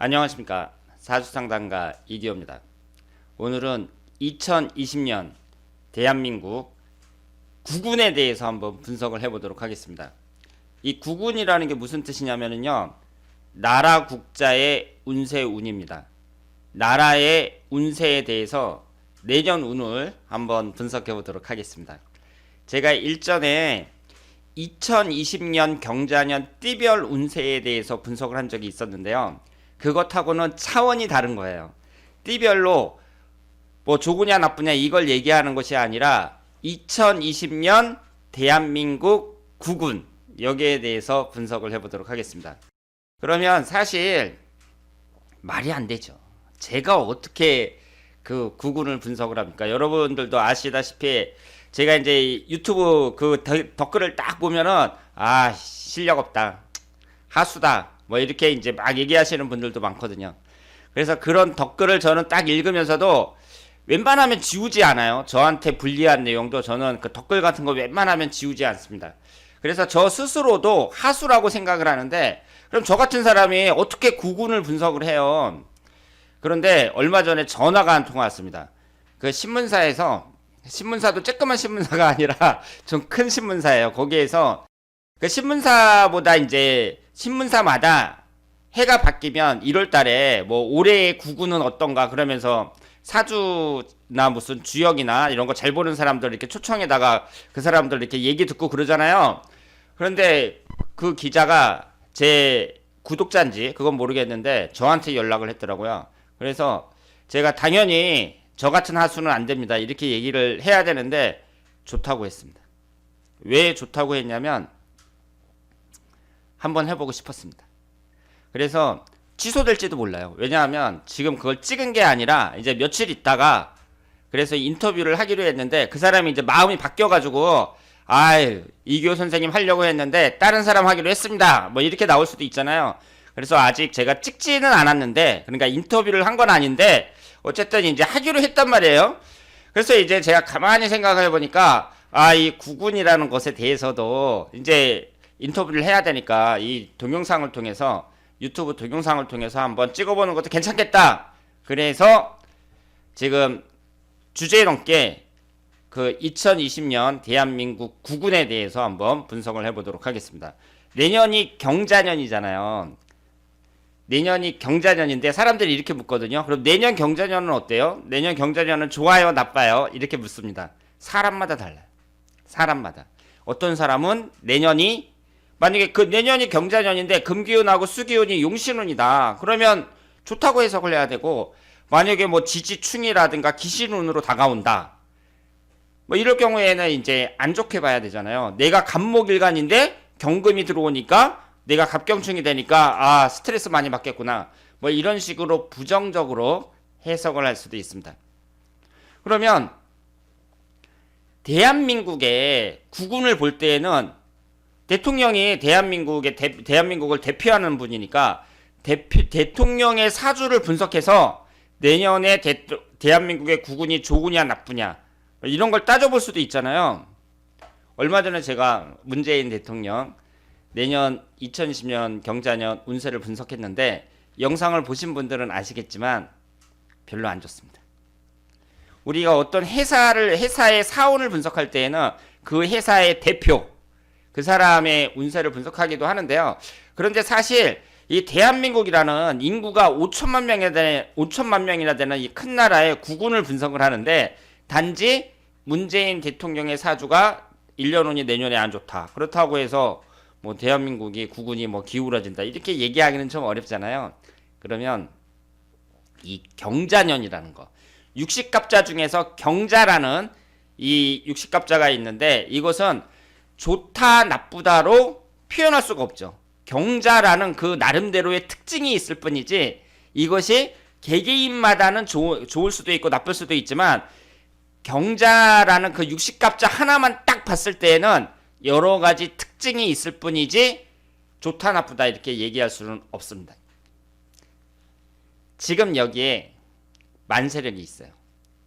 안녕하십니까. 사주상담가 이디오입니다. 오늘은 2020년 대한민국 국운에 대해서 한번 분석을 해보도록 하겠습니다. 이 국운이라는 게 무슨 뜻이냐면요, 나라 국자의 운세 운입니다. 나라의 운세에 대해서 내년 운을 한번 분석해 보도록 하겠습니다. 제가 일전에 2020년 경자년 띠별 운세에 대해서 분석을 한 적이 있었는데요, 그것하고는 차원이 다른 거예요. 띠별로 뭐 좋으냐 나쁘냐 이걸 얘기하는 것이 아니라 2020년 대한민국 국운, 여기에 대해서 분석을 해보도록 하겠습니다. 그러면 사실 말이 안 되죠. 제가 어떻게 그 국운을 분석을 합니까? 여러분들도 아시다시피 제가 이제 유튜브 그 댓글을 딱 보면은 실력 없다, 하수다, 뭐 이렇게 이제 막 얘기하시는 분들도 많거든요. 그래서 그런 댓글을 저는 딱 읽으면서도 웬만하면 지우지 않아요. 저한테 불리한 내용도 저는 그 댓글 같은 거 웬만하면 지우지 않습니다. 그래서 저 스스로도 하수라고 생각을 하는데, 그럼 저 같은 사람이 어떻게 국운을 분석을 해요? 그런데 얼마 전에 전화가 한 통 왔습니다. 그 신문사에서, 신문사도 쬐끄만 신문사가 아니라 좀 큰 신문사예요. 거기에서 그 신문사보다 이제 신문사마다 해가 바뀌면 1월 달에 뭐 올해의 국운은 어떤가 그러면서 사주나 무슨 주역이나 이런 거 잘 보는 사람들 이렇게 초청에다가 그 사람들 이렇게 얘기 듣고 그러잖아요. 그런데 그 기자가 제 구독자인지 그건 모르겠는데 저한테 연락을 했더라고요. 그래서 제가 당연히 저 같은 하수는 안 됩니다, 이렇게 얘기를 해야 되는데 좋다고 했습니다. 왜 좋다고 했냐면 한번 해보고 싶었습니다. 그래서 취소될지도 몰라요. 왜냐하면 지금 그걸 찍은 게 아니라 이제 며칠 있다가 그래서 인터뷰를 하기로 했는데 그 사람이 이제 마음이 바뀌어가지고 이교 선생님 하려고 했는데 다른 사람 하기로 했습니다, 뭐 이렇게 나올 수도 있잖아요. 그래서 아직 제가 찍지는 않았는데, 그러니까 인터뷰를 한 건 아닌데 어쨌든 이제 하기로 했단 말이에요. 그래서 이제 제가 가만히 생각을 해보니까 이 국운이라는 것에 대해서도 이제 인터뷰를 해야 되니까 이 동영상을 통해서, 유튜브 동영상을 통해서 한번 찍어보는 것도 괜찮겠다. 그래서 지금 주제 넘게 그 2020년 대한민국 국운에 대해서 한번 분석을 해보도록 하겠습니다. 내년이 경자년이잖아요. 내년이 경자년인데 사람들이 이렇게 묻거든요. 그럼 내년 경자년은 어때요? 내년 경자년은 좋아요, 나빠요? 이렇게 묻습니다. 사람마다 달라요. 사람마다. 어떤 사람은 내년이, 만약에 그 내년이 경자년인데 금기운하고 수기운이 용신운이다, 그러면 좋다고 해석을 해야 되고, 만약에 뭐 지지충이라든가 기신운으로 다가온다, 뭐 이럴 경우에는 이제 안 좋게 봐야 되잖아요. 내가 갑목일간인데 경금이 들어오니까 내가 갑경충이 되니까 스트레스 많이 받겠구나, 뭐 이런 식으로 부정적으로 해석을 할 수도 있습니다. 그러면 대한민국의 국운을 볼 때에는 대통령이 대한민국을 대표하는 분이니까 대통령의 사주를 분석해서 내년에 대한민국의 국운이 좋으냐 나쁘냐 이런 걸 따져볼 수도 있잖아요. 얼마 전에 제가 문재인 대통령 내년 2020년 경자년 운세를 분석했는데, 영상을 보신 분들은 아시겠지만 별로 안 좋습니다. 우리가 어떤 회사의 사원을 분석할 때에는 그 회사의 대표, 그 사람의 운세를 분석하기도 하는데요. 그런데 사실 이 대한민국이라는 인구가 5천만 명이나 되는 이 큰 나라의 국운을 분석을 하는데, 단지 문재인 대통령의 사주가 1년 운이 내년에 안 좋다, 그렇다고 해서 뭐 대한민국이 국운이 뭐 기울어진다, 이렇게 얘기하기는 좀 어렵잖아요. 그러면 이 경자년이라는 거, 육식갑자 중에서 경자라는 이 육식갑자가 있는데, 이것은 좋다 나쁘다로 표현할 수가 없죠. 경자라는 그 나름대로의 특징이 있을 뿐이지, 이것이 개개인마다는 좋을 수도 있고 나쁠 수도 있지만, 경자라는 그 육식갑자 하나만 딱 봤을 때에는 여러 가지 특징이 있을 뿐이지 좋다 나쁘다 이렇게 얘기할 수는 없습니다. 지금 여기에 만세력이 있어요.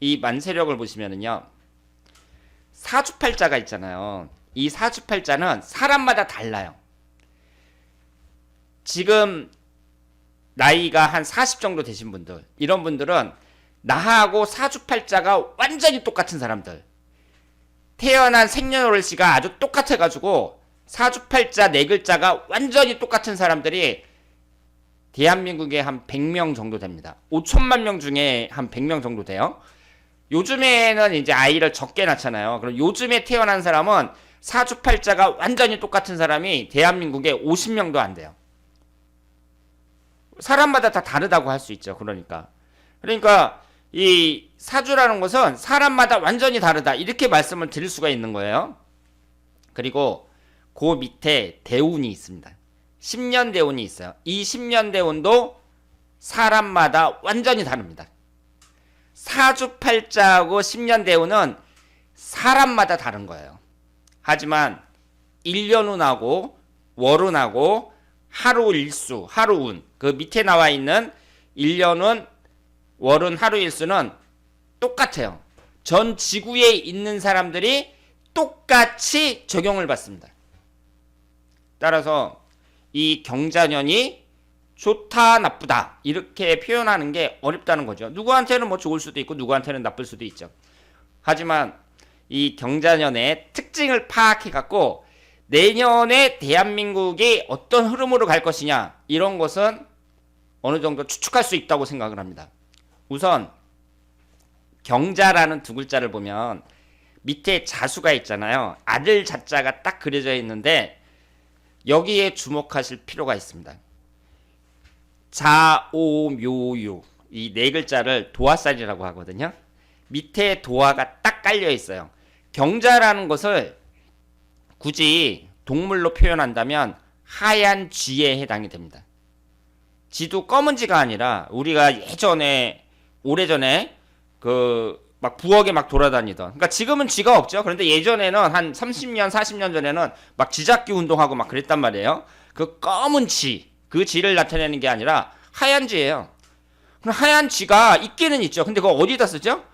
이 만세력을 보시면은요, 사주팔자가 있잖아요. 이 사주팔자는 사람마다 달라요. 지금 나이가 한 40 정도 되신 분들, 이런 분들은 나하고 사주팔자가 완전히 똑같은 사람들, 태어난 생년월일시가 아주 똑같아가지고 사주팔자 네 글자가 완전히 똑같은 사람들이 대한민국에 한 100명 정도 됩니다. 5천만 명 중에 한 100명 정도 돼요. 요즘에는 이제 아이를 적게 낳잖아요. 그럼 요즘에 태어난 사람은 사주팔자가 완전히 똑같은 사람이 대한민국에 50명도 안 돼요. 사람마다 다 다르다고 할 수 있죠. 그러니까 이 사주라는 것은 사람마다 완전히 다르다, 이렇게 말씀을 드릴 수가 있는 거예요. 그리고 그 밑에 대운이 있습니다. 10년 대운이 있어요. 이 10년 대운도 사람마다 완전히 다릅니다. 사주팔자하고 10년 대운은 사람마다 다른 거예요. 하지만 일년운하고 월운하고 하루일수, 하루운, 그 밑에 나와 있는 일년운, 월운, 하루일수는 똑같아요. 전 지구에 있는 사람들이 똑같이 적용을 받습니다. 따라서 이 경자년이 좋다 나쁘다 이렇게 표현하는 게 어렵다는 거죠. 누구한테는 뭐 좋을 수도 있고 누구한테는 나쁠 수도 있죠. 하지만 이 경자년의 특징을 파악해 갖고 내년에 대한민국이 어떤 흐름으로 갈 것이냐, 이런 것은 어느 정도 추측할 수 있다고 생각을 합니다. 우선 경자라는 두 글자를 보면 밑에 자수가 있잖아요. 아들 자자가 딱 그려져 있는데 여기에 주목하실 필요가 있습니다. 자오묘유, 이 네 글자를 도화살이라고 하거든요. 밑에 도화가 딱 깔려 있어요. 경자라는 것을 굳이 동물로 표현한다면 하얀 쥐에 해당이 됩니다. 쥐도 검은 쥐가 아니라 우리가 예전에, 오래전에 막 부엌에 막 돌아다니던, 그러니까 지금은 쥐가 없죠. 그런데 예전에는 한 30년 40년 전에는 막 쥐잡기 운동하고 막 그랬단 말이에요. 그 검은 쥐, 그 쥐를 나타내는 게 아니라 하얀 쥐예요. 그럼 하얀 쥐가 있기는 있죠. 근데 그거 어디다 쓰죠?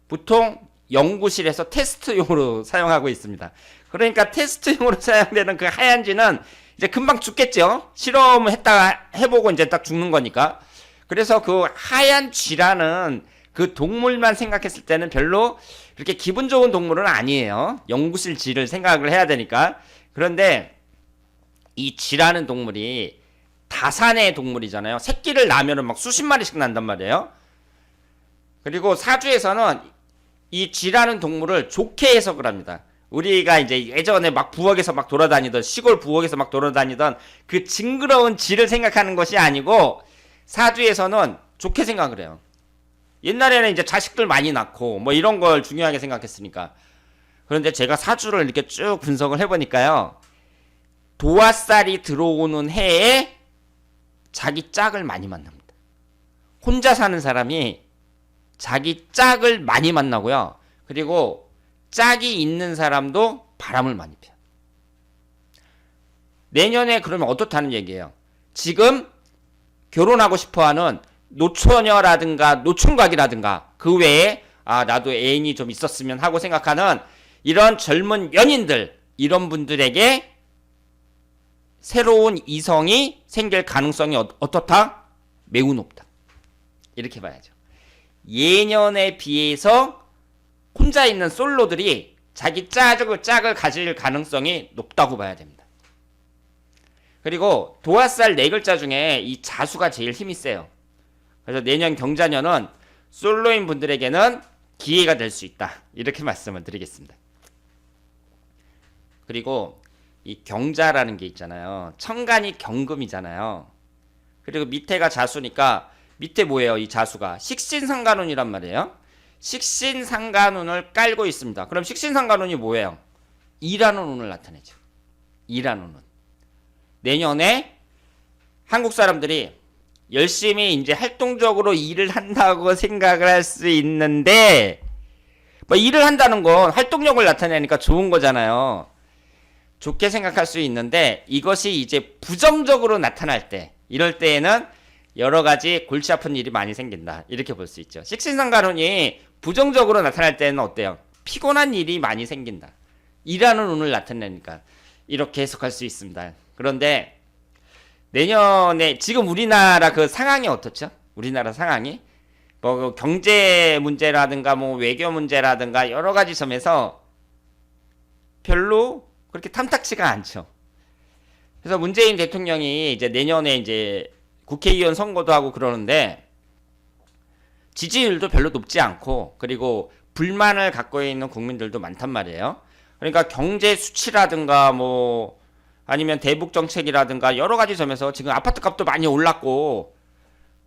보통 연구실에서 테스트용으로 사용하고 있습니다. 그러니까 테스트용으로 사용되는 그 하얀 쥐는 이제 금방 죽겠죠. 실험을 했다가 해보고 이제 딱 죽는 거니까. 그래서 그 하얀 쥐라는 그 동물만 생각했을 때는 별로 그렇게 기분 좋은 동물은 아니에요. 연구실 쥐를 생각을 해야 되니까. 그런데 이 쥐라는 동물이 다산의 동물이잖아요. 새끼를 낳으면 막 수십 마리씩 난단 말이에요. 그리고 사주에서는 이 쥐라는 동물을 좋게 해석을 합니다. 우리가 이제 예전에 막 부엌에서 막 돌아다니던, 시골 부엌에서 막 돌아다니던 그 징그러운 쥐를 생각하는 것이 아니고 사주에서는 좋게 생각을 해요. 옛날에는 이제 자식들 많이 낳고 뭐 이런 걸 중요하게 생각했으니까. 그런데 제가 사주를 이렇게 쭉 분석을 해보니까요, 도화살이 들어오는 해에 자기 짝을 많이 만납니다. 혼자 사는 사람이 자기 짝을 많이 만나고요. 그리고 짝이 있는 사람도 바람을 많이 펴요. 내년에 그러면 어떻다는 얘기예요? 지금 결혼하고 싶어하는 노처녀라든가 노총각이라든가 그 외에 나도 애인이 좀 있었으면 하고 생각하는 이런 젊은 연인들, 이런 분들에게 새로운 이성이 생길 가능성이 어떻다? 매우 높다. 이렇게 봐야죠. 예년에 비해서 혼자 있는 솔로들이 자기 짝을 가질 가능성이 높다고 봐야 됩니다. 그리고 도화살 네 글자 중에 이 자수가 제일 힘이 세요. 그래서 내년 경자년은 솔로인 분들에게는 기회가 될 수 있다, 이렇게 말씀을 드리겠습니다. 그리고 이 경자라는 게 있잖아요. 천간이 경금이잖아요. 그리고 밑에가 자수니까 밑에 뭐예요? 이 자수가 식신상간운이란 말이에요. 식신상간운을 깔고 있습니다. 그럼 식신상간운이 뭐예요? 일하는 운을 나타내죠. 일하는 운. 내년에 한국 사람들이 열심히 이제 활동적으로 일을 한다고 생각을 할 수 있는데, 뭐 일을 한다는 건 활동력을 나타내니까 좋은 거잖아요. 좋게 생각할 수 있는데 이것이 이제 부정적으로 나타날 때, 이럴 때에는 여러 가지 골치 아픈 일이 많이 생긴다, 이렇게 볼 수 있죠. 식신상간운이 부정적으로 나타날 때는 어때요? 피곤한 일이 많이 생긴다. 일하는 운을 나타내니까 이렇게 해석할 수 있습니다. 그런데 내년에 지금 우리나라 그 상황이 어떻죠? 우리나라 상황이 뭐그 경제 문제라든가 뭐 외교 문제라든가 여러 가지 점에서 별로 그렇게 탐탁치가 않죠. 그래서 문재인 대통령이 이제 내년에 이제 국회의원 선거도 하고 그러는데 지지율도 별로 높지 않고 그리고 불만을 갖고 있는 국민들도 많단 말이에요. 그러니까 경제 수치라든가 뭐 아니면 대북 정책이라든가 여러 가지 점에서 지금 아파트 값도 많이 올랐고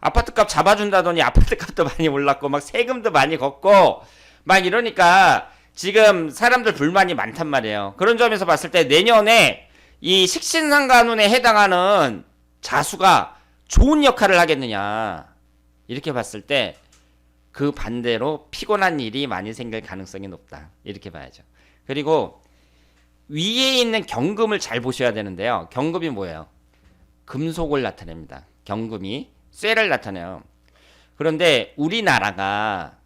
아파트 값 잡아준다더니 아파트 값도 많이 올랐고 막 세금도 많이 걷고 막 이러니까 지금 사람들 불만이 많단 말이에요. 그런 점에서 봤을 때 내년에 이 식신상간운에 해당하는 자수가 좋은 역할을 하겠느냐 이렇게 봤을 때 그 반대로 피곤한 일이 많이 생길 가능성이 높다 이렇게 봐야죠. 그리고 위에 있는 경금을 잘 보셔야 되는데요. 경금이 뭐예요? 금속을 나타냅니다. 경금이 쇠를 나타내요. 그런데 우리나라가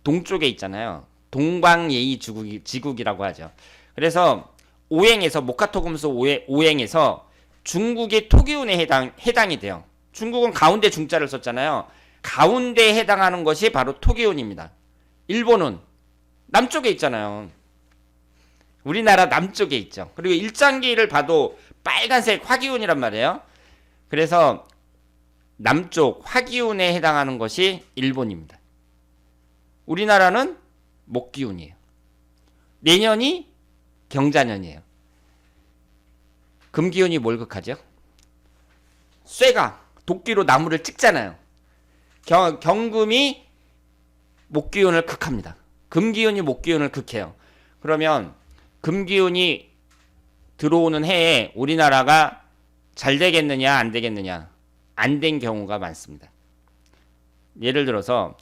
동쪽에 있잖아요. 동방예의 지국이라고 하죠. 그래서 오행에서 목화토금수 오행에서 중국의 토기운에 해당이 돼요. 중국은 가운데 중자를 썼잖아요. 가운데에 해당하는 것이 바로 토기운입니다. 일본은 남쪽에 있잖아요. 우리나라 남쪽에 있죠. 그리고 일장기를 봐도 빨간색 화기운이란 말이에요. 그래서 남쪽 화기운에 해당하는 것이 일본입니다. 우리나라는 목기운이에요. 내년이 경자년이에요. 금기운이 뭘 극하죠? 쇠가 도끼로 나무를 찍잖아요. 경금이 목기운을 극합니다. 금기운이 목기운을 극해요. 그러면 금기운이 들어오는 해에 우리나라가 잘 되겠느냐 안 되겠느냐 안 된 경우가 많습니다. 예를 들어서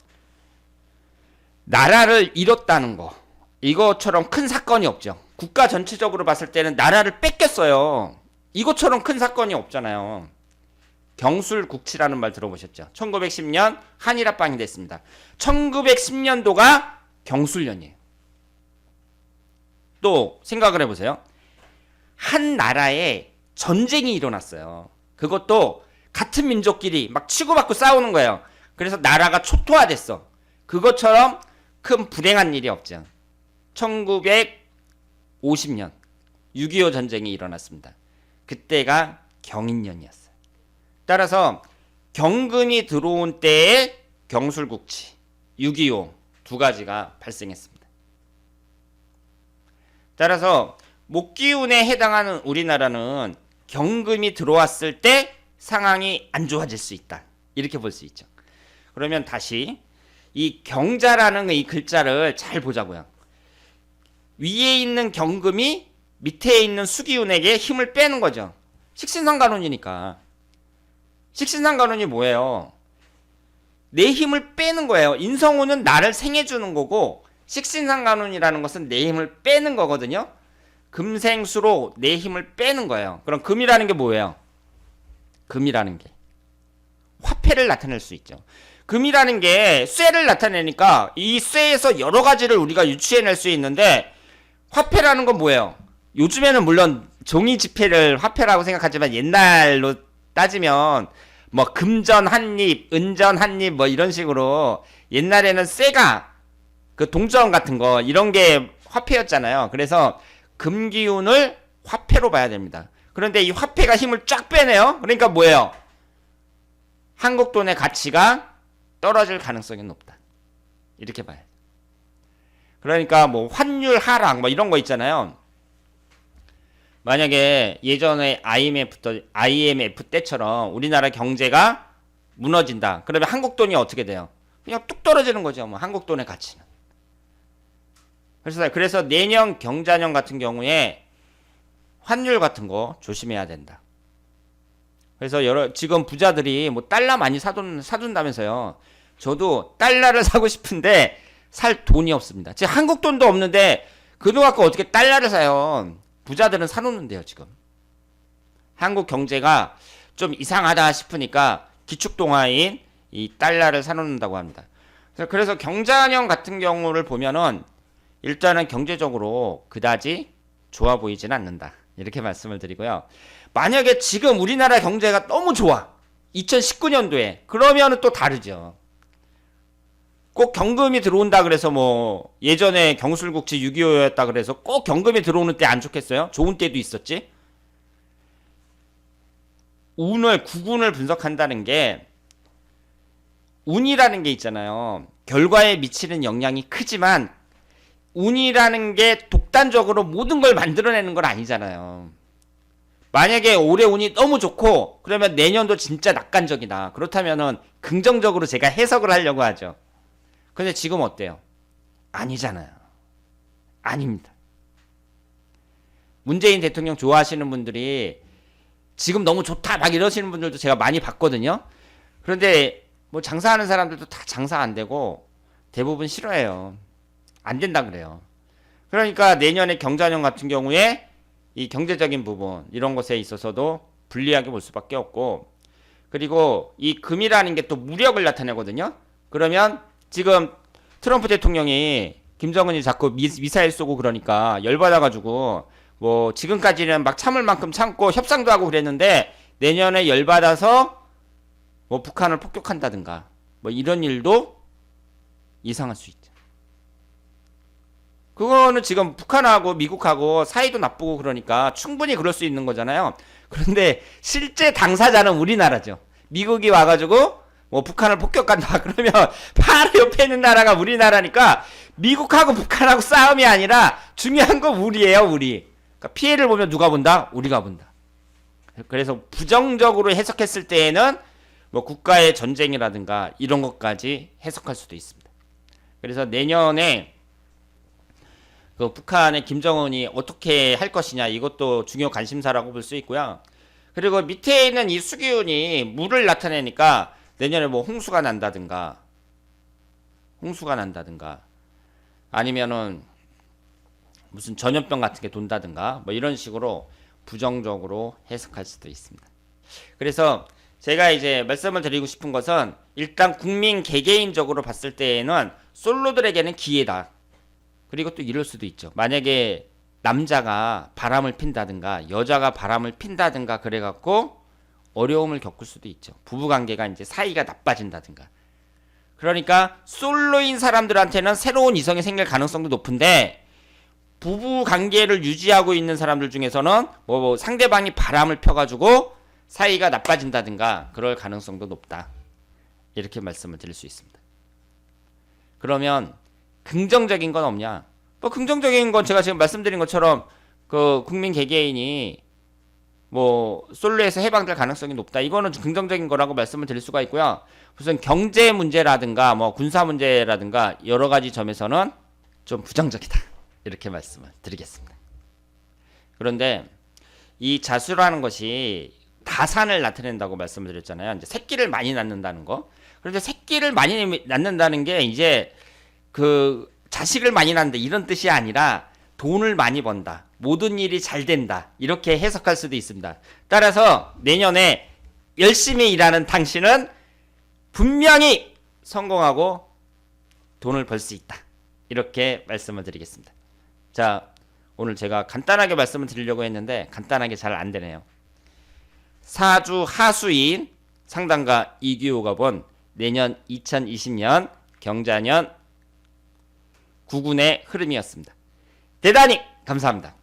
나라를 잃었다는 거 이것처럼 큰 사건이 없죠. 국가 전체적으로 봤을 때는 나라를 뺏겼어요. 이것처럼 큰 사건이 없잖아요. 경술국치라는 말 들어보셨죠? 1910년 한일합방이 됐습니다. 1910년도가 경술년이에요. 또 생각을 해보세요. 한 나라에 전쟁이 일어났어요. 그것도 같은 민족끼리 막 치고받고 싸우는 거예요. 그래서 나라가 초토화됐어. 그것처럼 큰 불행한 일이 없죠. 1950년 6.25 전쟁이 일어났습니다. 그때가 경인년이었어요. 따라서 경금이 들어온 때에 경술국치, 6.25 두 가지가 발생했습니다. 따라서 목기운에 해당하는 우리나라는 경금이 들어왔을 때 상황이 안 좋아질 수 있다. 이렇게 볼 수 있죠. 그러면 다시 이 경자라는 이 글자를 잘 보자고요. 위에 있는 경금이 밑에 있는 수기운에게 힘을 빼는 거죠. 식신상간운이니까. 식신상간운이 뭐예요? 내 힘을 빼는 거예요. 인성운은 나를 생해주는 거고 식신상간운이라는 것은 내 힘을 빼는 거거든요. 금생수로 내 힘을 빼는 거예요. 그럼 금이라는 게 뭐예요? 금이라는 게 화폐를 나타낼 수 있죠. 금이라는 게 쇠를 나타내니까 이 쇠에서 여러 가지를 우리가 유추해낼 수 있는데 화폐라는 건 뭐예요? 요즘에는 물론 종이 지폐를 화폐라고 생각하지만 옛날로 따지면 뭐 금전 한입, 은전 한입 뭐 이런 식으로 옛날에는 쇠가 그 동전 같은 거 이런 게 화폐였잖아요. 그래서 금기운을 화폐로 봐야 됩니다. 그런데 이 화폐가 힘을 쫙 빼네요. 그러니까 뭐예요? 한국 돈의 가치가 떨어질 가능성이 높다. 이렇게 봐요. 그러니까 뭐 환율 하락 뭐 이런 거 있잖아요. 만약에 예전에 IMF 때처럼 우리나라 경제가 무너진다. 그러면 한국 돈이 어떻게 돼요? 그냥 뚝 떨어지는 거죠. 뭐 한국 돈의 가치는. 그래서 내년 경자년 같은 경우에 환율 같은 거 조심해야 된다. 그래서 지금 부자들이 뭐 달러 많이 사둔다면서요. 저도 달러를 사고 싶은데 살 돈이 없습니다. 지금 한국 돈도 없는데 그 돈 갖고 어떻게 달러를 사요? 부자들은 사놓는데요, 지금. 한국 경제가 좀 이상하다 싶으니까 기축동화인 이 달러를 사놓는다고 합니다. 그래서 경자년 같은 경우를 보면은 일단은 경제적으로 그다지 좋아 보이지는 않는다. 이렇게 말씀을 드리고요. 만약에 지금 우리나라 경제가 너무 좋아. 2019년도에. 그러면은 또 다르죠. 꼭 경금이 들어온다 그래서 뭐 예전에 경술국지 6.25였다 그래서 꼭 경금이 들어오는 때 안 좋겠어요? 좋은 때도 있었지. 운을 구군을 분석한다는 게 운이라는 게 있잖아요. 결과에 미치는 영향이 크지만 운이라는 게 독단적으로 모든 걸 만들어내는 건 아니잖아요. 만약에 올해 운이 너무 좋고 그러면 내년도 진짜 낙관적이다. 그렇다면은 긍정적으로 제가 해석을 하려고 하죠. 근데 지금 어때요? 아니잖아요. 아닙니다. 문재인 대통령 좋아하시는 분들이 지금 너무 좋다 막 이러시는 분들도 제가 많이 봤거든요. 그런데 뭐 장사하는 사람들도 다 장사 안 되고 대부분 싫어해요. 안 된다 그래요. 그러니까 내년에 경자년 같은 경우에 이 경제적인 부분 이런 것에 있어서도 불리하게 볼 수밖에 없고, 그리고 이 금이라는 게 또 무력을 나타내거든요. 그러면 지금 트럼프 대통령이 김정은이 자꾸 미사일 쏘고 그러니까 열받아가지고 뭐 지금까지는 막 참을 만큼 참고 협상도 하고 그랬는데 내년에 열받아서 뭐 북한을 폭격한다든가 뭐 이런 일도 예상할 수 있죠. 그거는 지금 북한하고 미국하고 사이도 나쁘고 그러니까 충분히 그럴 수 있는 거잖아요. 그런데 실제 당사자는 우리나라죠. 미국이 와가지고 뭐 북한을 폭격한다 그러면 바로 옆에 있는 나라가 우리나라니까 미국하고 북한하고 싸움이 아니라 중요한 건 우리예요, 우리. 그러니까 피해를 보면 누가 본다? 우리가 본다. 그래서 부정적으로 해석했을 때에는 뭐 국가의 전쟁이라든가 이런 것까지 해석할 수도 있습니다. 그래서 내년에 그 북한의 김정은이 어떻게 할 것이냐 이것도 중요 관심사라고 볼 수 있고요. 그리고 밑에 있는 이 수기운이 물을 나타내니까 내년에 뭐 홍수가 난다든가 아니면은 무슨 전염병 같은 게 돈다든가 뭐 이런 식으로 부정적으로 해석할 수도 있습니다. 그래서 제가 이제 말씀을 드리고 싶은 것은 일단 국민 개개인적으로 봤을 때에는 솔로들에게는 기회다. 그리고 또 이럴 수도 있죠. 만약에 남자가 바람을 핀다든가 여자가 바람을 핀다든가 그래갖고 어려움을 겪을 수도 있죠. 부부관계가 이제 사이가 나빠진다든가. 그러니까 솔로인 사람들한테는 새로운 이성이 생길 가능성도 높은데 부부관계를 유지하고 있는 사람들 중에서는 뭐 상대방이 바람을 펴가지고 사이가 나빠진다든가 그럴 가능성도 높다. 이렇게 말씀을 드릴 수 있습니다. 그러면 긍정적인 건 없냐? 뭐 긍정적인 건 제가 지금 말씀드린 것처럼 그 국민 개개인이 뭐 솔로에서 해방될 가능성이 높다. 이거는 긍정적인 거라고 말씀을 드릴 수가 있고요. 무슨 경제 문제라든가 뭐 군사 문제라든가 여러 가지 점에서는 좀 부정적이다. 이렇게 말씀을 드리겠습니다. 그런데 이 자수라는 것이 다산을 나타낸다고 말씀을 드렸잖아요. 이제 새끼를 많이 낳는다는 거. 그런데 새끼를 많이 낳는다는 게 이제 그 자식을 많이 낳는다 이런 뜻이 아니라 돈을 많이 번다. 모든 일이 잘 된다. 이렇게 해석할 수도 있습니다. 따라서 내년에 열심히 일하는 당신은 분명히 성공하고 돈을 벌 수 있다. 이렇게 말씀을 드리겠습니다. 자, 오늘 제가 간단하게 말씀을 드리려고 했는데 간단하게 잘 안 되네요. 사주 하수인 상담가 이규호가 본 내년 2020년 경자년 9군의 흐름이었습니다. 대단히 감사합니다.